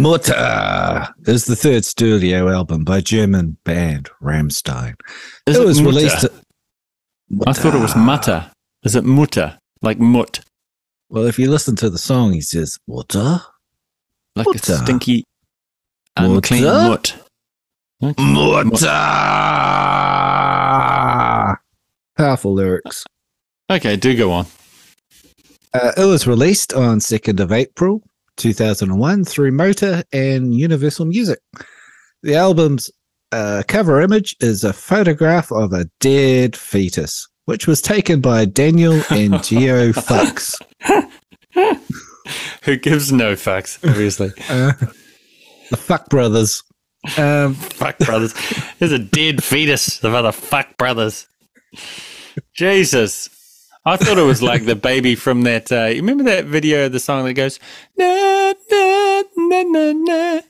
Mutter is the third studio album by German band Rammstein. Is it was Mutter? released. I thought it was Mutter. Is it Mutter? Like Mutt? Well, if you listen to the song, he says Mutter, Like Mutter. a stinky, unclean Mutter? mutt. Okay. Mutter. Powerful lyrics. Okay, do go on. It was released on 2nd of April 2001 through Mutter and Universal Music. The album's cover image is a photograph of a dead fetus, which was taken by Daniel and Geo Fucks. Who gives no fucks, obviously. The Fuck Brothers. Fuck brothers. There's a dead fetus of other fuck brothers. Jesus. I thought it was like the baby from that. You remember that video of the song that goes, na, na, na, na, na,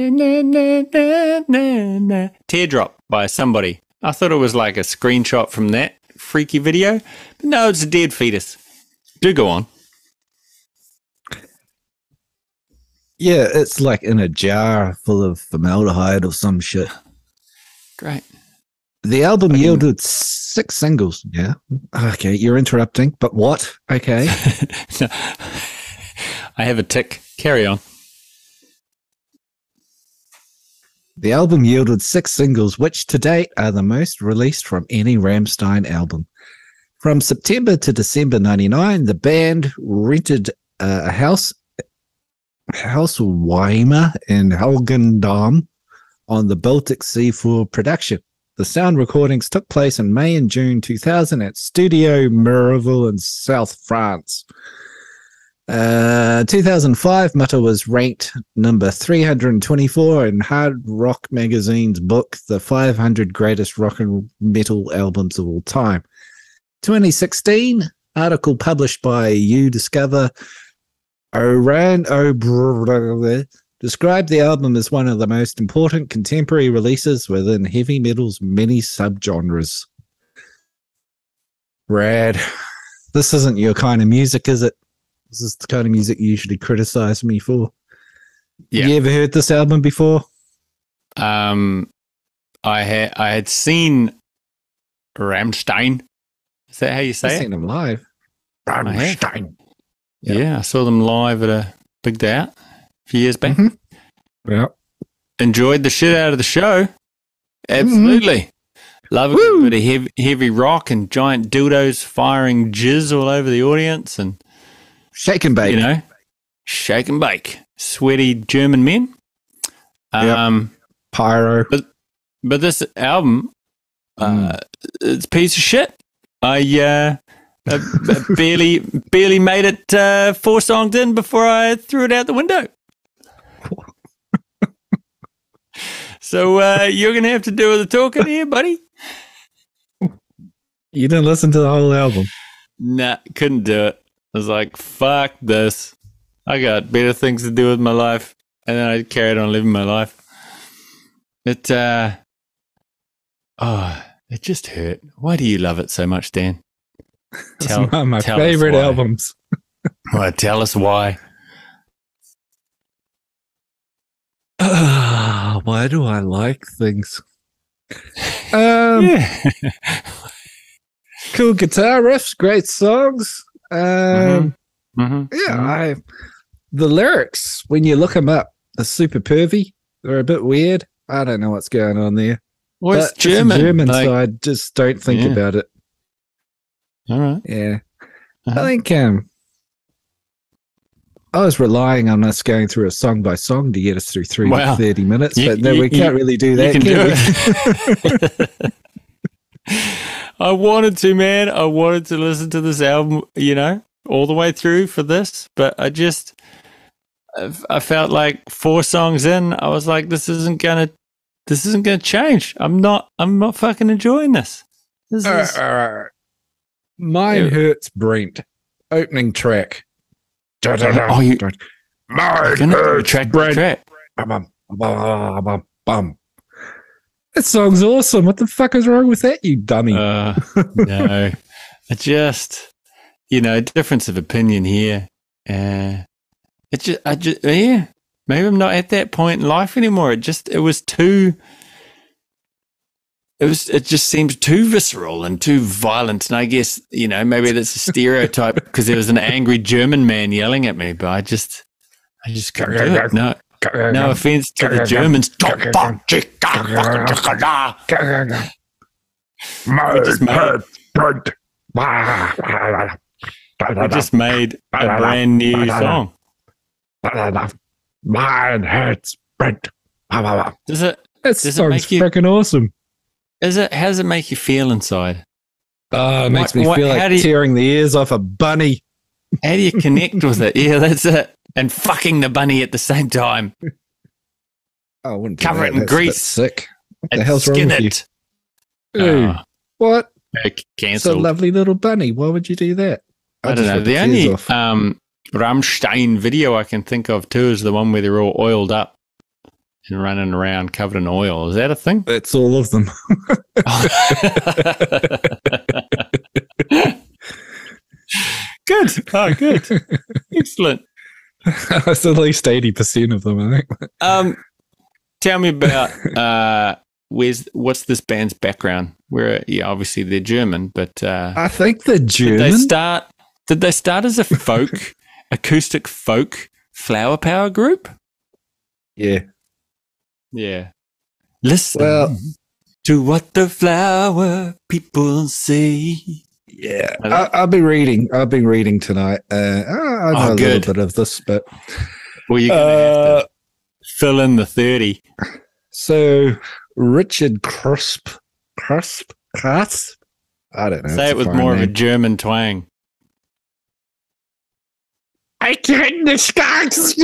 na, na, na, na, na, na. Teardrop by somebody. I thought it was like a screenshot from that freaky video. But no, it's a dead fetus. Do go on. Yeah, it's like in a jar full of formaldehyde or some shit. Great. The album yielded 6 singles. Yeah. Okay, you're interrupting, but what? Okay. No. I have a tick. Carry on. The album yielded 6 singles, which to date are the most released from any Rammstein album. From September to December 99, the band rented a House Weimar in Helgendam on the Baltic Sea for production. The sound recordings took place in May and June 2000 at Studio Miraval in South France. 2005, Mutter was ranked number 324 in Hard Rock Magazine's book, The 500 Greatest Rock and Metal Albums of All Time. 2016, article published by You Discover Oran described the album as one of the most important contemporary releases within heavy metal's many subgenres. Rad. This isn't your kind of music, is it? This is the kind of music you usually criticize me for. Yeah. You ever heard this album before? I had seen Rammstein. Is that how you say I've it? seen them live. Rammstein. Yep. Yeah, I saw them live at a big day out a few years back. Yeah. Enjoyed the shit out of the show. Absolutely. Love a good bit of heavy rock and giant dildos firing jizz all over the audience and Shake and bake. you know, shake and bake. Sweaty German men. Pyro. But this album, it's a piece of shit. I barely made it 4 songs in before I threw it out the window. So you're going to have to do the talking here, buddy. You didn't listen to the whole album. Nah, couldn't do it. I was like, fuck this. I got better things to do with my life. And then I carried on living my life. It just hurt. Why do you love it so much, Dan? It's one of my favorite albums. Well, tell us why. Why do I like things? Yeah. Cool guitar riffs, great songs. Mm-hmm. Yeah, the lyrics, when you look them up, are super pervy. They're a bit weird. I don't know what's going on there. Well, it's But German. German, like, so I just don't think about it. all right. Yeah. Uh-huh. I think I was relying on us going through a song by song to get us through 30 minutes, but no, we can't really do that. You can do it. I wanted to, man. I wanted to listen to this album, all the way through for this, but I felt like 4 songs in, I was like, this isn't gonna change. I'm not fucking enjoying this. Mine Hurts Brent. Opening track. Oh, you Mine Hurts Brent. Bum. That song's awesome. What the fuck is wrong with that, you dummy? No. I just, difference of opinion here. Yeah. maybe I'm not at that point in life anymore. It just seems too visceral and too violent. And I guess, maybe that's a stereotype because there was an angry German man yelling at me, but I just couldn't do it. No offense to the Germans. We just made a brand new song. Mine hurts. Does it song's freaking awesome. How does it make you feel inside? Oh, it makes me feel like tearing the ears off a bunny. How do you connect with it? Yeah, that's it. And fucking the bunny at the same time. Oh, I wouldn't cover it in grease. Sick. What the hell's wrong with you? Hey, what? Cancelled. It's a lovely little bunny. Why would you do that? I don't know. The only Rammstein video I can think of too is the one where they're all oiled up and running around covered in oil. Is that a thing? That's all of them. Good. Oh, good. Excellent. It's at least 80% of them, I think. Tell me about what's this band's background? Obviously they're German, but I think they're German. Did they start as a acoustic folk flower power group? Yeah. Yeah. Listen to what the flower people say. Yeah. I'll be reading tonight. I know a little bit of this, but well, you're gonna have to fill in the 30. So Richard Crisp. I don't know. Say it with more of a German twang. I can't discuss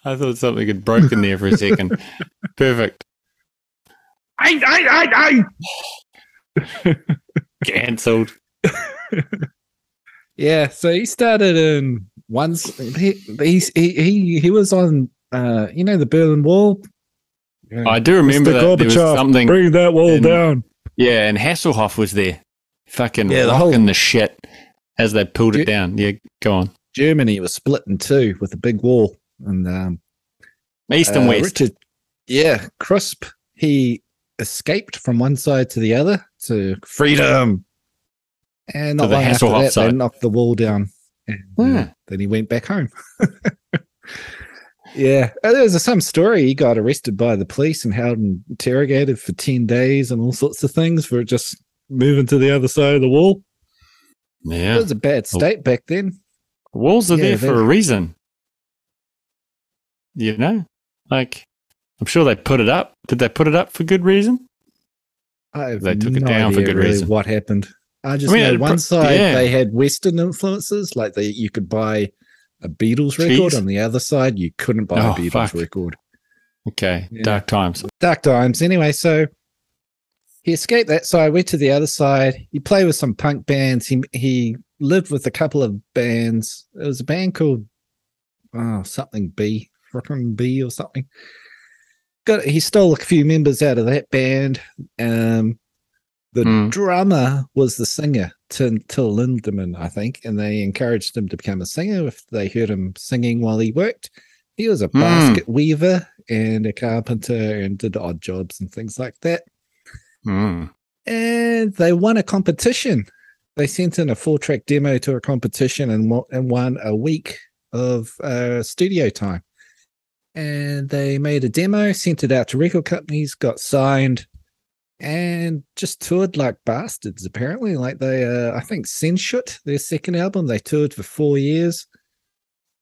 I thought something had broken there for a second. Perfect. Cancelled. Yeah, so he started in he was on the Berlin Wall. I do remember that there was something. Bring that wall down. Yeah, and Hasselhoff was there, fucking the rocking the shit as they pulled it down. Yeah, go on. Germany was split in two with a big wall, and east and west. Richard, Crisp. He escaped from one side to the other to freedom, and not long after that, they knocked the wall down, and then he went back home. Yeah, there's some story. He got arrested by the police and held and interrogated for 10 days and all sorts of things for just moving to the other side of the wall. Yeah, it was a bad state back then. Walls are there for a reason. Like, I'm sure they put it up. Did they put it up for good reason? They took it down for good reason. What happened? I know one side they had Western influences, like you could buy a Beatles record. On the other side, you couldn't buy a Beatles record. Okay, dark times. Dark times. Anyway, so he escaped that side, went to the other side. He played with some punk bands. He lived with a couple of bands. It was a band called something B, frickin' B or something. He stole a few members out of that band. The drummer was the singer, Till Lindemann, I think, and they encouraged him to become a singer if they heard him singing while he worked. He was a basket weaver and a carpenter and did odd jobs and things like that. And they won a competition. They sent in a 4-track demo to a competition and won a week of studio time. And they made a demo, sent it out to record companies, got signed, and just toured like bastards, apparently. Like they, I think Senshut, their second album, they toured for 4 years.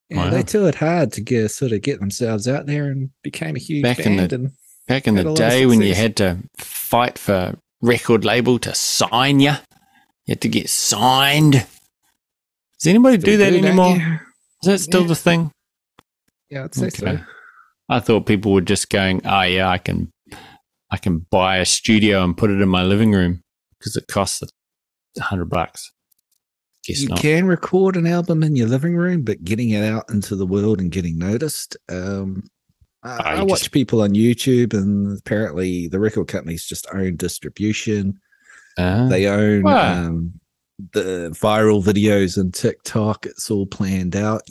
And they toured hard to get themselves out there and became a huge band. Back in the day when you had to fight for record label to sign you. You had to get signed. Does anybody do that anymore? Is that still the thing? Yeah, I'd say so. I thought people were just going, I can buy a studio and put it in my living room because it costs $100. Guess you not. Can record an album in your living room, but getting it out into the world and getting noticed. I watch people on YouTube, and apparently the record companies just own distribution. They own the viral videos and TikTok, it's all planned out.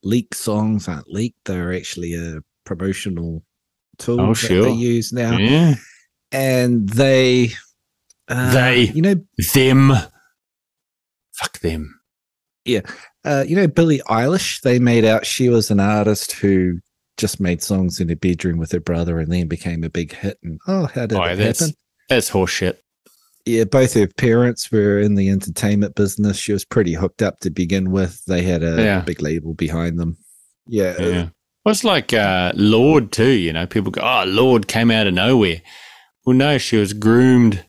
Leaked songs aren't leaked; they're actually a promotional tool that they use now. Yeah. And they, them, fuck them. Yeah. Billie Eilish, they made out she was an artist who just made songs in her bedroom with her brother and then became a big hit. And how did that happen? That's horseshit. Yeah, both her parents were in the entertainment business. She was pretty hooked up to begin with. They had a big label behind them. Yeah. Well, it's like Lorde too, people go, oh, Lorde came out of nowhere. Well, no, she was groomed.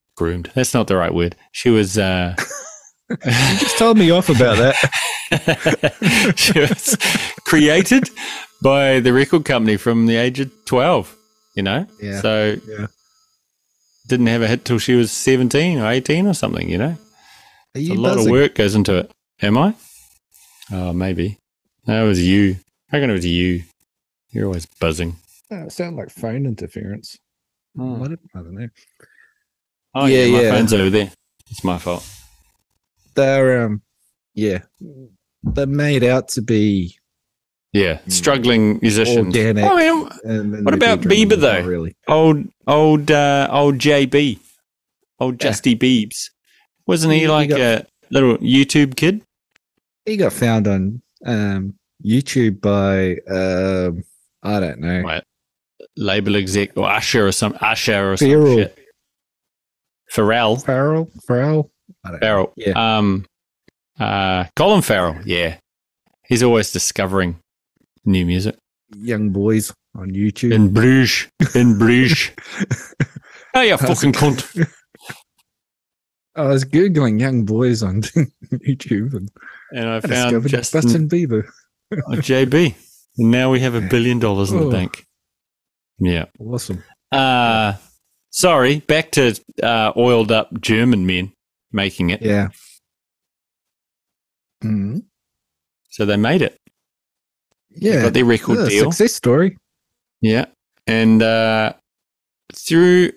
That's not the right word. She was... You just told me off about that. She was created by the record company from the age of 12, Yeah. So didn't have a hit till she was 17 or 18 or something, A lot of work goes into it. Am I? Oh, maybe. No, it was you. I reckon it was you. You're always buzzing. Oh, it sounded like phone interference. Oh. I don't know. Oh, yeah, my phone's over there. It's my fault. They're they're made out to be struggling musicians. Organic. What about Bieber though? Really. Old JB, old Justy Biebs. Wasn't he like a little YouTube kid? He got found on YouTube by I don't know, what, label exec or Usher or some shit. Pharrell. I don't know. Yeah. Colin Farrell. Yeah. He's always discovering new music. Young boys on YouTube. In Bruges. Oh, you fucking cunt. I was Googling young boys on YouTube and I found Justin Bieber. JB. And now we have $1 billion in the bank. Yeah. Awesome. Sorry, back to oiled up German men making it. Yeah. Mm-hmm. So they made it. Yeah. They got their record deal. Success story. Yeah. And they're still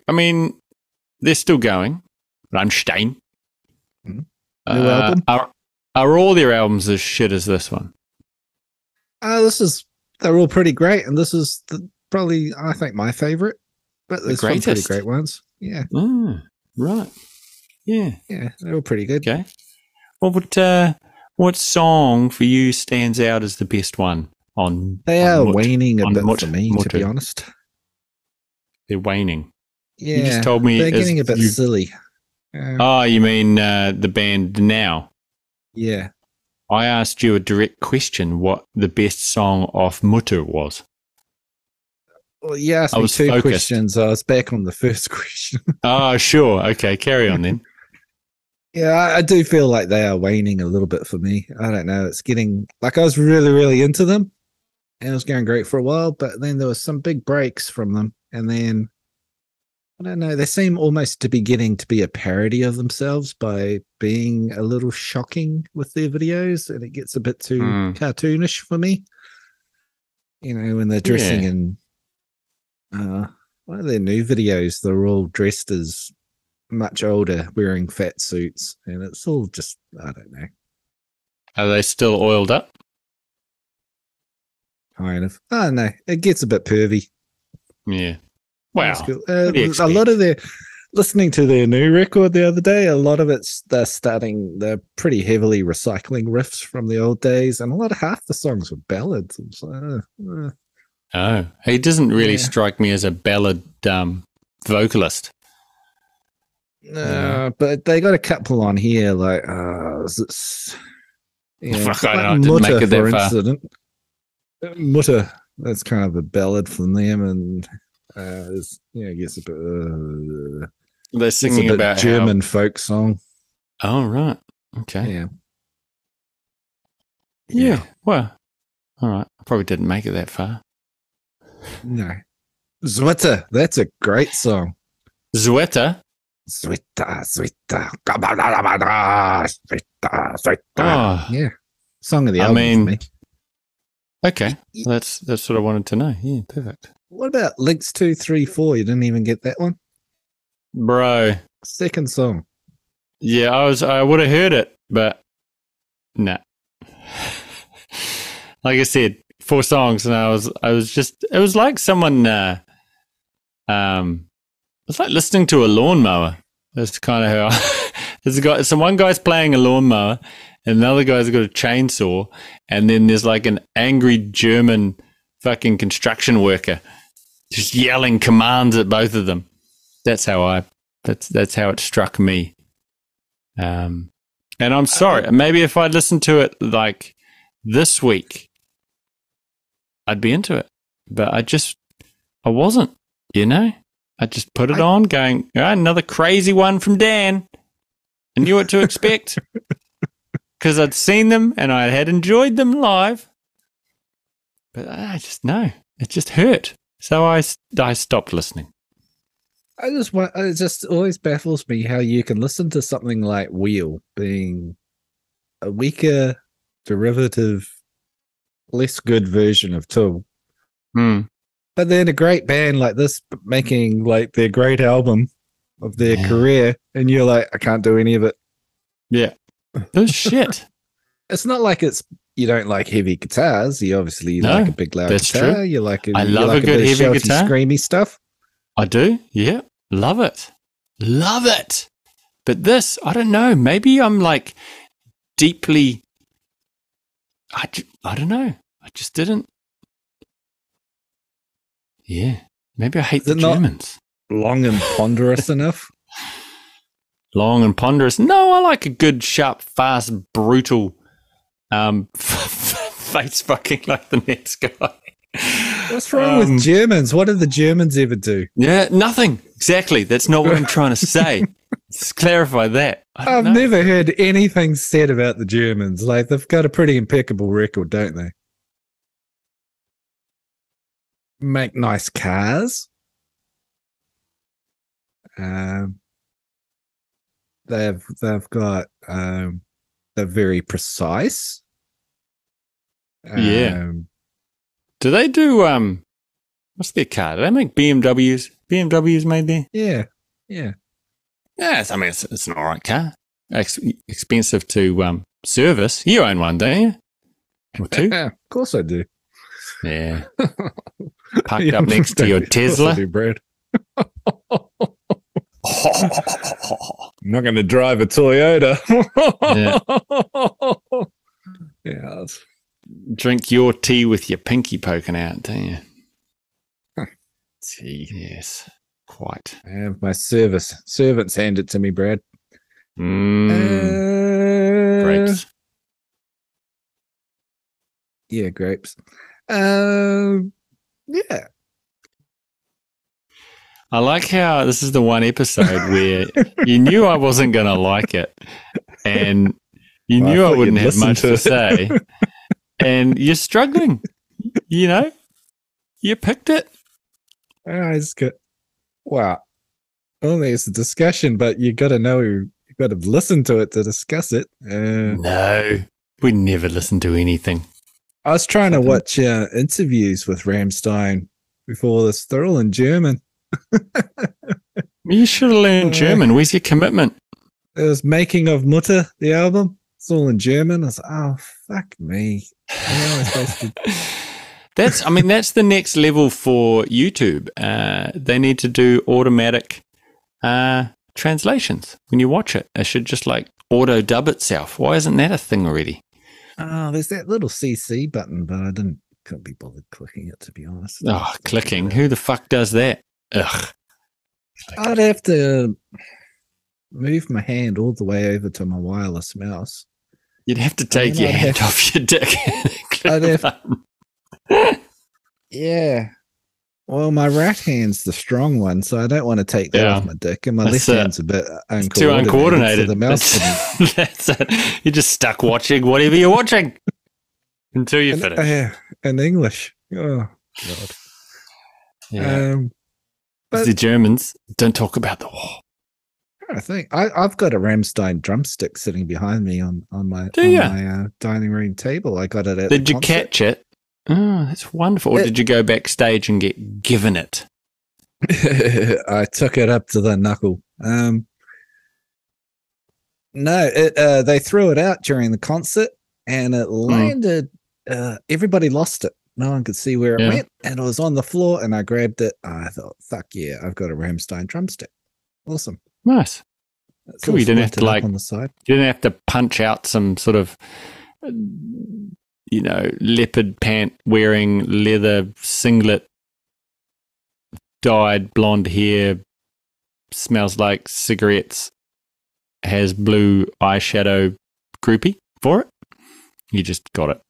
going. Rammstein. Mm-hmm. New album? Are all their albums as shit as this one? They're all pretty great, and this is probably, I think, my favorite. But there's some pretty great ones. Yeah. Right. Yeah. Yeah, they're all pretty good. Okay. Well, what song for you stands out as the best one on? They are waning a bit for me, to be honest. They're waning. Yeah. You just told me they're getting a bit silly. You mean the band Now? Yeah. I asked you a direct question what the best song off Mutter was. Well, you asked me two questions. I was back on the first question. Oh, sure. Okay, carry on then. Yeah, I do feel like they are waning a little bit for me. I don't know. It's getting like I was really, really into them and it was going great for a while, but then there was some big breaks from them. And then, I don't know, they seem almost to be getting to be a parody of themselves by being a little shocking with their videos. And it gets a bit too cartoonish for me. When they're dressing in one of their new videos, they're all dressed as much older, wearing fat suits, and it's all just, I don't know. Are they still oiled up? Kind of. I don't know. It gets a bit pervy. Yeah. Wow. Cool. A lot of listening to their new record the other day, a lot of it's they're pretty heavily recycling riffs from the old days, and half the songs were ballads. Oh, he doesn't really strike me as a ballad vocalist. No, but they got a couple on here, like Fuck, I didn't make it that far. Mutter, that's kind of a ballad from them, and it gets a bit. They're singing about German folk song. Oh right, okay, yeah. Well, all right. I probably didn't make it that far. No, Mutter, that's a great song. Mutter. Sweeter. Oh, yeah. Song of the album for me. Okay. That's what I wanted to know. Yeah, perfect. What about Links 234? You didn't even get that one? Bro. Second song. Yeah, I would have heard it, but nah. Like I said, 4 songs, and I was just, it was like someone, it's like listening to a lawnmower. That's kind of how there's a guy, one guy's playing a lawnmower, and another guy's got a chainsaw, and then there's like an angry German fucking construction worker just yelling commands at both of them. That's how that's how it struck me. And I'm sorry, maybe if I'd listened to it like this week, I'd be into it. But I wasn't, you know? I just put it on going, oh, another crazy one from Dan. I knew what to expect because I'd seen them and I had enjoyed them live. But I just, no, it just hurt. So I stopped listening. It just always baffles me how you can listen to something like Wheel being a weaker, derivative, less good version of Tool. But then a great band like this making like their great album of their career, and you're like, I can't do any of it. Yeah. Oh, shit. It's not like you don't like heavy guitars. You obviously like a big loud guitar. True. You like I love a good heavy guitar. Screamy stuff. I do. Yeah. Love it. Love it. But this, I don't know. Maybe I'm like deeply, I don't know. I just didn't. Yeah. Maybe I hate the Germans. Long and ponderous enough? Long and ponderous. No, I like a good, sharp, fast, brutal face fucking like the next guy. What's wrong with Germans? What did the Germans ever do? Yeah, nothing. Exactly. That's not what I'm trying to say. Let's clarify that. I've never heard anything said about the Germans. Like, they've got a pretty impeccable record, don't they? Make nice cars. They've got they're very precise. Yeah. Do they do what's their car? Do they make BMWs? BMWs made there? Yeah. Yeah. Yeah, I mean it's an alright car. Expensive to service. You own one, don't you? Or 2? Of course I do. Yeah. Parked up next to your Tesla. Do, Brad. I'm not going to drive a Toyota. Yeah. Drink your tea with your pinky poking out, don't you? Tea. Yes, quite. I have my servants hand it to me, Brad. Grapes. Yeah, grapes. Yeah. I like how this is the one episode where you knew I wasn't going to like it, and you knew I wouldn't have much to say, and you're struggling. You know, you picked it. I just got, wow. Only it's a discussion, but you got to know, you got to listen to it to discuss it. No, we never listen to anything. I was trying to watch interviews with Rammstein before this. They're all in German. You should have learned German. Where's your commitment? It was making of Mutter, the album. It's all in German. I was like, oh, fuck me. How am I supposed to? That's the next level for YouTube. They need to do automatic translations when you watch it. It should just like auto dub itself. Why isn't that a thing already? Oh, there's that little CC button, but I couldn't be bothered clicking it, to be honest. Oh, clicking. Who the fuck does that? Ugh. I'd have to move my hand all the way over to my wireless mouse. You'd have to take your hand off your dick. I'd have, yeah. Well, my right hand's the strong one, so I don't want to take that off my dick. And my left hand's a bit uncoordinated. Too uncoordinated. So the mouse that's it. You're just stuck watching whatever you're watching until you finish. Yeah, in English. Oh, God. Yeah. But the Germans don't talk about the war. I think I've got a Rammstein drumstick sitting behind me on my dining room table. I got it at Did you catch it? Oh, that's wonderful. Or did you go backstage and get given it? I took it up to the knuckle. No, they threw it out during the concert, and it landed. Everybody lost it. No one could see where it went, and it was on the floor. And I grabbed it. I thought, "Fuck yeah, I've got a Rammstein drumstick. Awesome, nice, cool." You didn't have to on the side. You didn't have to punch out some sort of, leopard pant wearing leather singlet, dyed blonde hair, smells like cigarettes, has blue eyeshadow groupie for it. You just got it.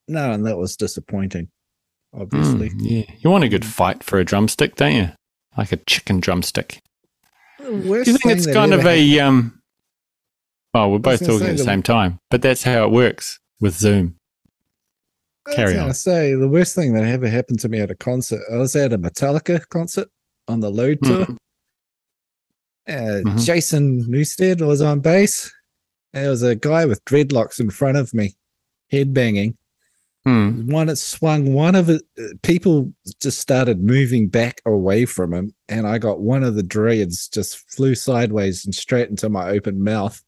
No, and that was disappointing, obviously. Yeah. You want a good fight for a drumstick, don't you? Like a chicken drumstick. Do you think it's kind of a... we're both talking at the same time, but that's how it works with Zoom. Carry on. I say the worst thing that ever happened to me at a concert, I was at a Metallica concert on the Load tour. Jason Newstead was on bass. There was a guy with dreadlocks in front of me, headbanging. One it swung. One of it, people just started moving back away from him, and I got one of the dreads just flew sideways and straight into my open mouth,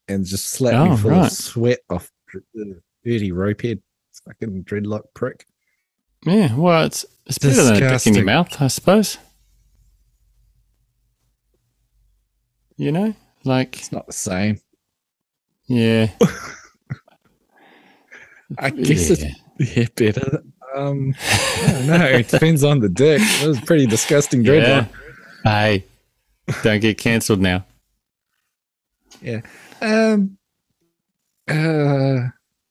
and just slapped me full of sweat off the dirty rope head. Fucking dreadlock prick. Yeah, well, it's better than a dick in your mouth, I suppose. You know, like it's not the same. Yeah. I guess it's better. I don't know. It depends on the dick. It was pretty disgusting dreadlock. Hey, don't get cancelled now. Yeah.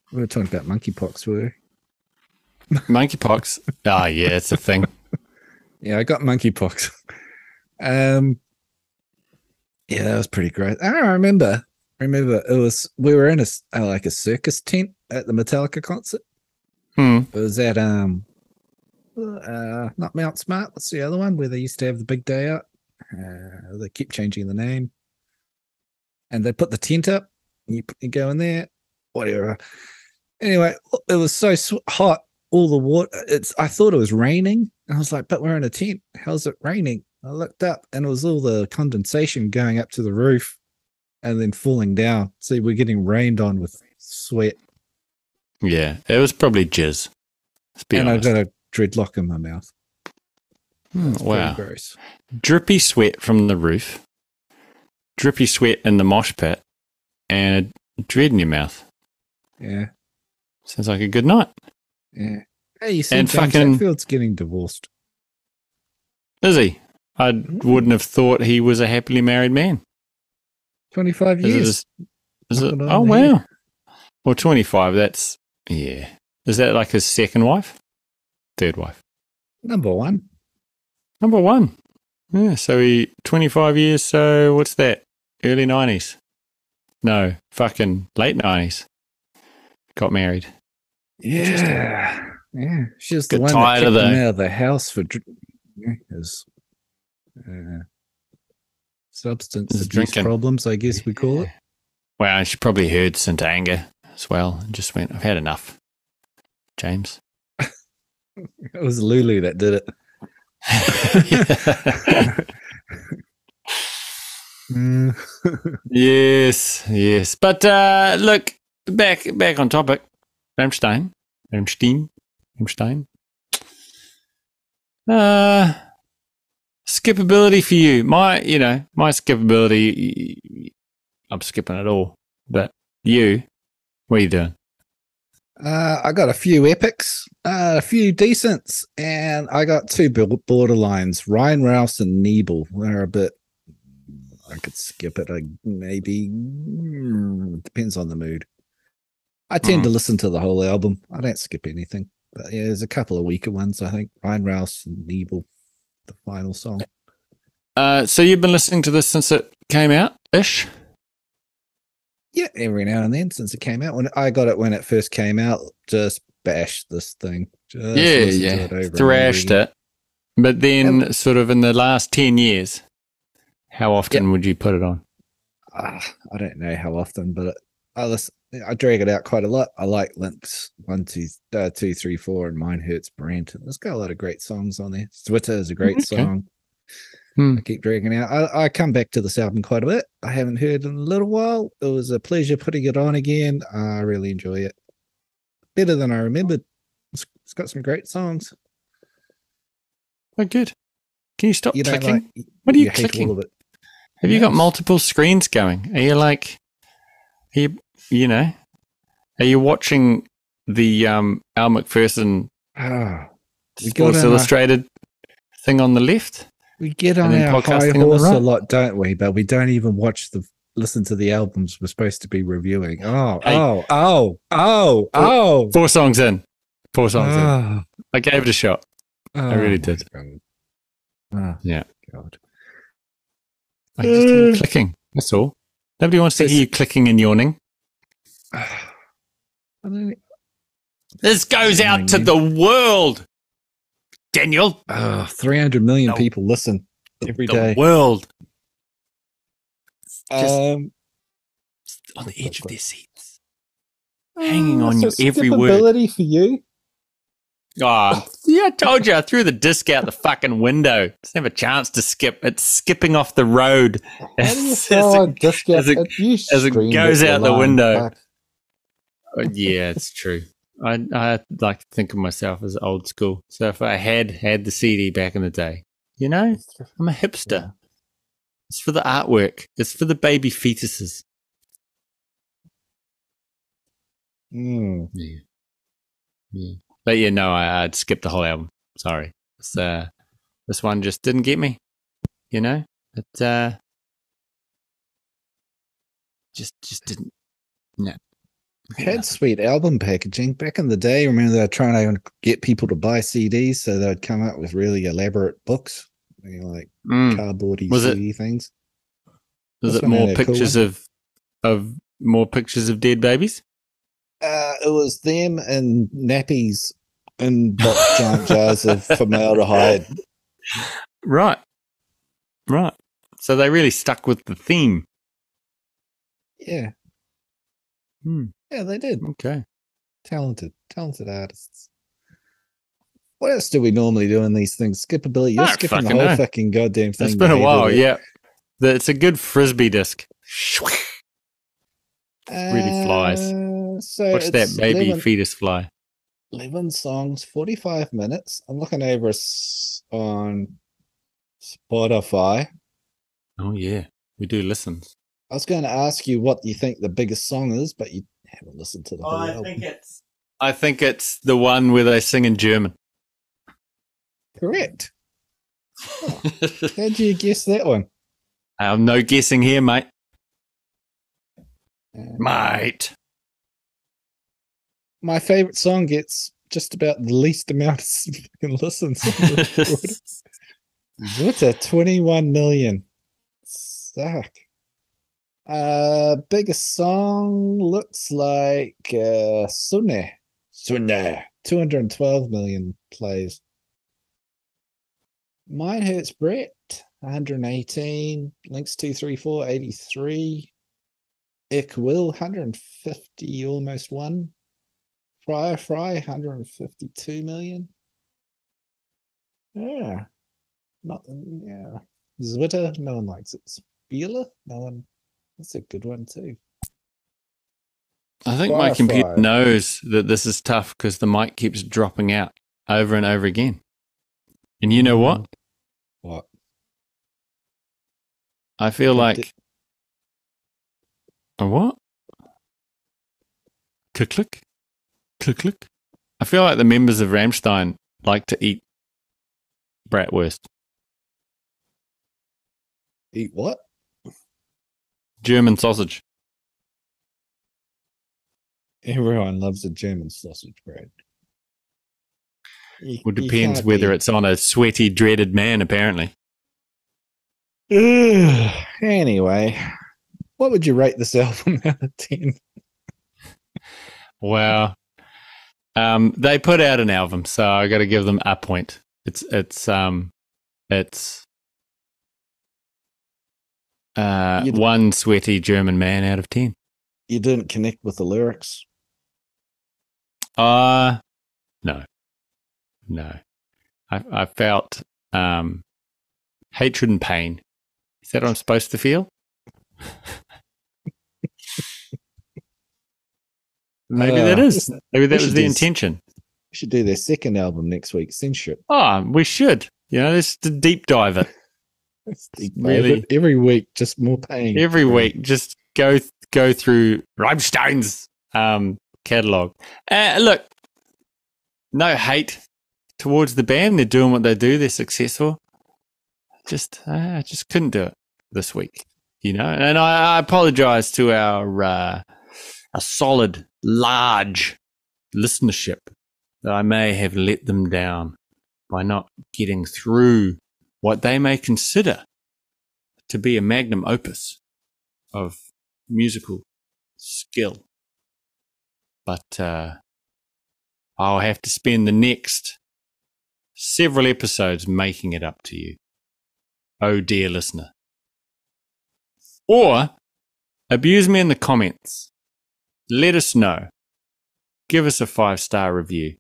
We were talking about monkeypox, were we? Monkeypox? Oh, yeah, it's a thing. Yeah, I got monkeypox. Yeah, that was pretty great. I remember it we were in a circus tent at the Metallica concert. It was at not Mount Smart. What's the other one where they used to have the big day out? They keep changing the name, and they put the tent up. And you go in there, whatever. Anyway, it was so hot. All the water. I thought it was raining. I was like, but we're in a tent. How's it raining? I looked up, and it was all the condensation going up to the roof and then falling down. See, we're getting rained on with sweat. Yeah, it was probably jizz. And I got a dreadlock in my mouth. Wow. Gross. Drippy sweat from the roof, drippy sweat in the mosh pit, and a dread in your mouth. Yeah. Sounds like a good night. Yeah. Hey, you see James Hetfield's getting divorced. Is he? I wouldn't have thought he was a happily married man. 25 years. Is it? Oh, wow. Well, 25, that's, yeah. Is that like his second wife? Third wife? Number one. Yeah, so 25 years, so what's that? Early 90s? No, fucking late 90s. Got married. Yeah. Yeah. She was the one that kicked him out of the house for his substance abuse problems, I guess we call it. Well, she probably heard St. Anger as well and just went, I've had enough, James. It was Lulu that did it. Yes. But look, back on topic. Rammstein. Skippability for you. My skippability, I'm skipping it all. But you, what are you doing? I got a few epics, a few decents, and I got two borderlines, Ryan Rouse and Nebel. They're a bit, I could skip it. Maybe, depends on the mood. I tend to listen to the whole album. I don't skip anything. But yeah, there's a couple of weaker ones, I think. Ryan Rouse and Nebel, the final song. So you've been listening to this since it came out-ish? Yeah, every now and then since it came out. When I got it when it first came out, just bashed this thing. Thrashed it. But then sort of in the last 10 years, how often would you put it on? I don't know how often, but I drag it out quite a lot. I like Links 1, 2, 3, 4, and Mine Hurts Brand. There's got a lot of great songs on there. Twitter is a great song. Hmm. I keep dragging out. I come back to this album quite a bit. I haven't heard in a little while. It was a pleasure putting it on again. I really enjoy it. Better than I remembered. It's got some great songs. Oh, good. Can you stop You don't clicking? like, What are you hate all clicking? of it. Have you got Yes. multiple screens going? Are you like, are you watching the Al McPherson Ah, we got Sports on Illustrated thing on the left? we get And on then our high podcasting on the horse a right? lot, don't we? But we don't even listen to the albums we're supposed to be reviewing. Hey. Oh. 4 songs in. 4 songs in. Oh, I gave it a shot. I really did. God. Oh, Yeah. God. I just hear you clicking. That's all. Nobody wants to hear you clicking and yawning. I don't, This goes out to the world, Daniel. 300 million No. people listen every The day. world. Just Um, on the edge of their seats. Hanging on so your every word. skippability for you. Oh, yeah, I told you. I threw the disc out the fucking window. Doesn't have a chance to skip. It's skipping off the road How do you as throw a it- disc as out? it- You as it screamed goes at out the line, window. fuck. Yeah, it's true. I like to think of myself as old school. So if I had the CD back in the day, I'm a hipster. Yeah. It's for the artwork. It's for the baby fetuses. Mm. Yeah. But yeah, no, I'd skip the whole album. Sorry. This one just didn't get me. It just didn't. No. Had sweet album packaging back in the day. Remember they were trying to get people to buy CDs, so they'd come up with really elaborate books, like cardboardy Was it- CD things. Was This it one more had a cool pictures of more pictures of dead babies? It was them and nappies in giant jars of formaldehyde. Right. So they really stuck with the theme. Yeah, Hmm. yeah, they did. Okay. Talented artists. What else do we normally do in these things? Skippability. You're I don't skipping the fucking whole know. fucking goddamn thing. It's been You a hated while. it. Yeah. It's a good frisbee disc. Really flies. So Watch that it's baby 11, fetus fly. 11 songs, 45 minutes. I'm looking over on Spotify. Oh yeah, we do listen. I was going to ask you what you think the biggest song is, but you haven't listened to the whole album. I think it's the one where they sing in German. Correct. Oh, how'd you guess that one? No guessing here, mate. My favorite song gets just about the least amount of fucking listens. Mutter, 21 million. Suck. Biggest song looks like Sunne. 212 million plays. Mine Hurts Brett, 118. Links 234, 83. Ik Will, 150, almost one. Fry, 152 million. Yeah. Zwitter, no one likes it. Spieler, no one. That's a good one too. I think my computer knows that this is tough because the mic keeps dropping out over and over again. And you know what? What? I feel like... A what? Click, click. Click, click. I feel like the members of Rammstein like to eat bratwurst. Eat what? German sausage. Everyone loves a German sausage bread. Well, depends whether it's on a sweaty, dreaded man, apparently. Anyway, what would you rate this album out of 10? Well, they put out an album, so I got to give them a point. It's one sweaty German man out of 10. You didn't connect with the lyrics? No. I felt hatred and pain. Is that what I'm supposed to feel? Maybe that is. Maybe that was the intention. We should do their second album next week, Censorship. Oh, we should. Let's deep dive it. Really, every week, just more pain. Every week, just go through Rammstein's catalog. Look, no hate towards the band. They're doing what they do. They're successful. I just couldn't do it this week, And I apologize to our solid, large listenership that I may have let them down by not getting through what they may consider to be a magnum opus of musical skill. But I'll have to spend the next several episodes making it up to you, oh dear listener. Or abuse me in the comments. Let us know. Give us a 5-star review.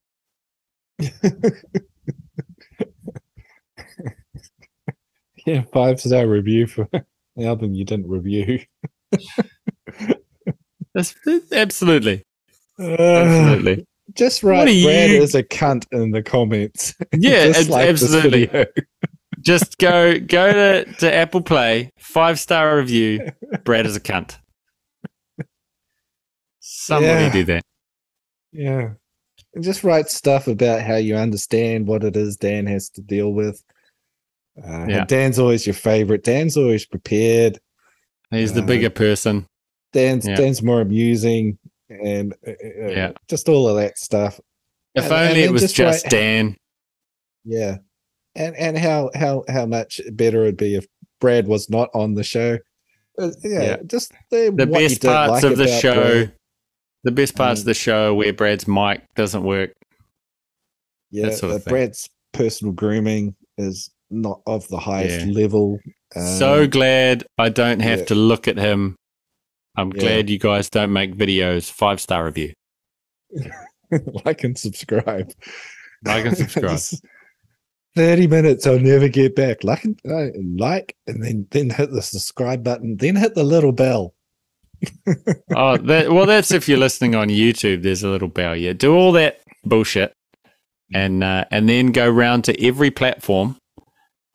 Yeah, 5-star review for the album you didn't review. Absolutely. Absolutely. Just write Brad is a cunt in the comments. Yeah, absolutely. Just go to Apple Play, 5-star review, Brad is a cunt. Somebody do that. Yeah. And just write stuff about how you understand what it is Dan has to deal with. Dan's always your favorite. Dan's always prepared. He's the bigger person. Dan's more amusing, and just all of that stuff. If only it was just Dan. Yeah, and how much better it'd be if Brad was not on the show. Just the best parts of the show. Brad. The best parts of the show where Brad's mic doesn't work. Yeah, Brad's personal grooming is not of the highest level. So glad I don't have to look at him. I'm glad you guys don't make videos. 5-star review. Like and subscribe. 30 minutes I'll never get back. Like and then hit the subscribe button, then hit the little bell. That's if you're listening on YouTube, there's a little bell. Yeah, do all that bullshit and then go round to every platform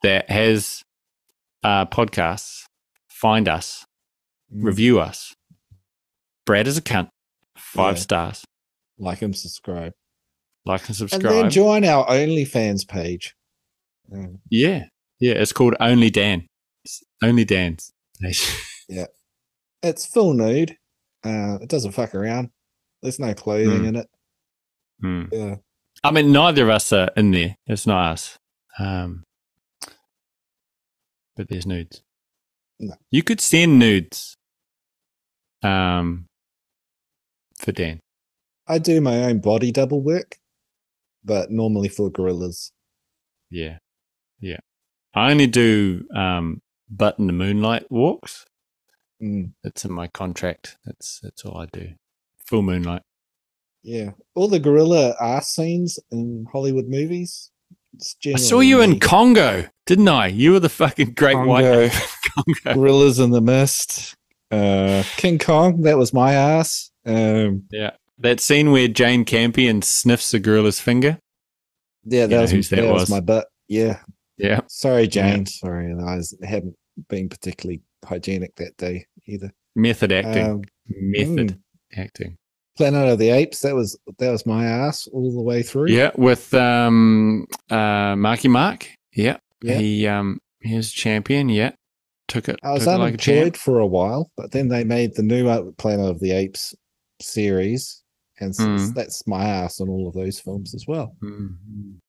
that has podcasts, find us, review us. Brad is a cunt. 5 stars. Like and subscribe. And then join our OnlyFans page. Yeah, it's called Only Dan. It's Only Dan's. Yeah. It's full nude. It doesn't fuck around. There's no clothing in it. Yeah. I mean, neither of us are in there. It's not us. But there's nudes. No. You could send nudes for Dan. I do my own body double work, but normally for gorillas. Yeah. I only do butt in the moonlight walks. It's in my contract. That's all I do. Full moonlight. Yeah. All the gorilla ass scenes in Hollywood movies. I saw you in Congo, didn't I? You were the fucking great white Congo. Gorillas in the Mist. King Kong, that was my ass. That scene where Jane Campion sniffs a gorilla's finger. Yeah, that was my butt. Yeah. Yeah. Sorry, Jane. Yeah. Sorry, I haven't been particularly hygienic that day either. Method acting. Acting. Planet of the Apes, that was my ass all the way through. Yeah, with Marky Mark. Yeah. He was champion, Took it. I was unemployed for a while, but then they made the new Planet of the Apes series, and that's my ass in all of those films as well. And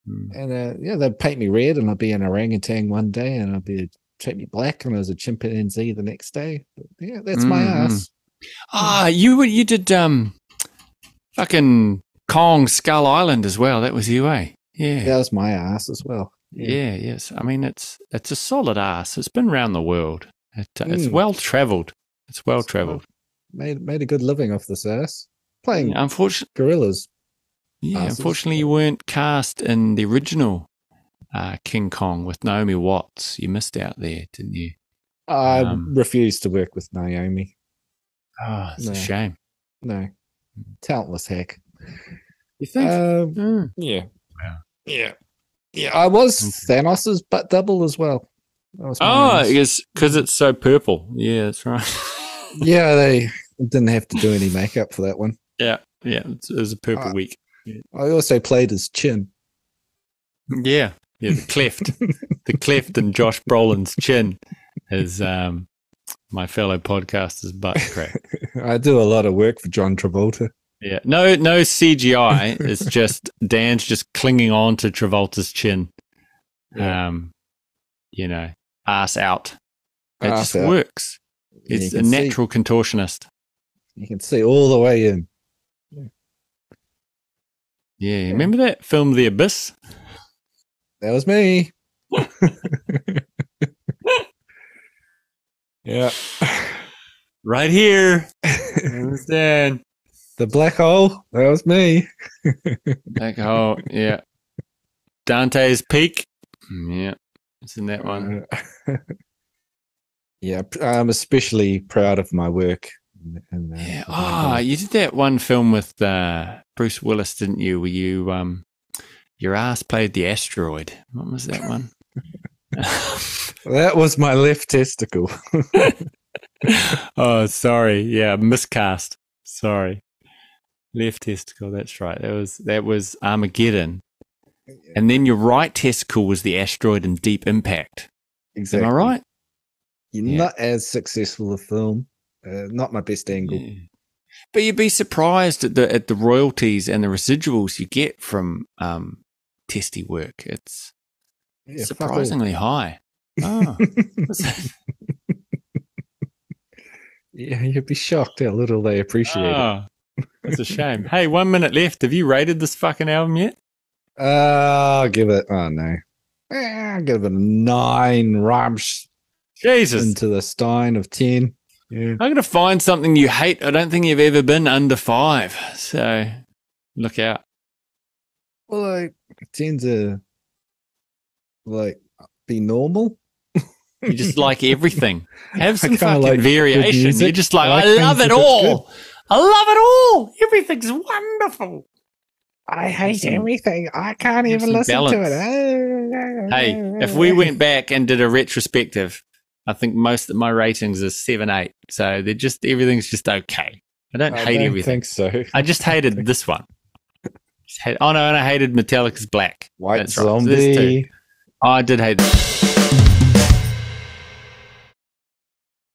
they'd paint me red, and I'd be an orangutan one day, and I'd be paint me black, and I was a chimpanzee the next day. But that's my ass. You did fucking Kong Skull Island as well. That was you, eh? Yeah, that was my ass as well. Yeah, yes. I mean, it's a solid ass. It's been around the world. It's well travelled. It's well travelled. Made a good living off this ass. Playing gorillas. Yeah, unfortunately you weren't cast in the original King Kong with Naomi Watts. You missed out there, didn't you? I refuse to work with Naomi. Oh, it's a shame. No. Talentless hack. You think? Yeah. Wow. Yeah. Yeah, I was Thanos' butt double as well. Because it's so purple. Yeah, that's right. Yeah, they didn't have to do any makeup for that one. Yeah. It was a purple week. Yeah. I also played his chin. Yeah, the cleft in Josh Brolin's chin is my fellow podcaster's butt crack. I do a lot of work for John Travolta. Yeah, no CGI. It's just Dan's just clinging on to Travolta's chin. Yeah. Ass out. It Ass just out. Works. It's a natural contortionist. You can see all the way in. Yeah, remember that film The Abyss? That was me. Yeah. Right here. That was Dan. The black hole. That was me. Black hole. Yeah. Dante's Peak. Yeah. It's in that one. Yeah. I'm especially proud of my work. Yeah. Oh, you did that one film with Bruce Willis, didn't you? Where you your ass played the asteroid. What was that one? That was my left testicle. Oh, sorry. Yeah, miscast. Sorry. Left testicle, that's right. That was Armageddon. And then your right testicle was the asteroid in Deep Impact. Exactly. Am I right? You're not as successful a film. Not my best angle. Yeah. But you'd be surprised at the royalties and the residuals you get from testy work. It's surprisingly high. Oh. Yeah, you'd be shocked how little they appreciate it. That's a shame. Hey, 1 minute left. Have you rated this fucking album yet? I'll give it, I'll give it a 9 Rammstein Jesus. into the Stein of 10. Yeah. I'm going to find something you hate. I don't think you've ever been under 5. So look out. Well, I tend to be normal. You just like everything. Have some kinda fucking like variation. You're just like, I love it things if it's all. I love it all. Everything's wonderful. I hate everything. I can't even listen to it. Hey, if we went back and did a retrospective, I think most of my ratings are 7, 8. So everything's just okay. I don't hate everything. I think so. I just hated this one. And I hated Metallica's Black. White That's right. So Zombie. I did hate that.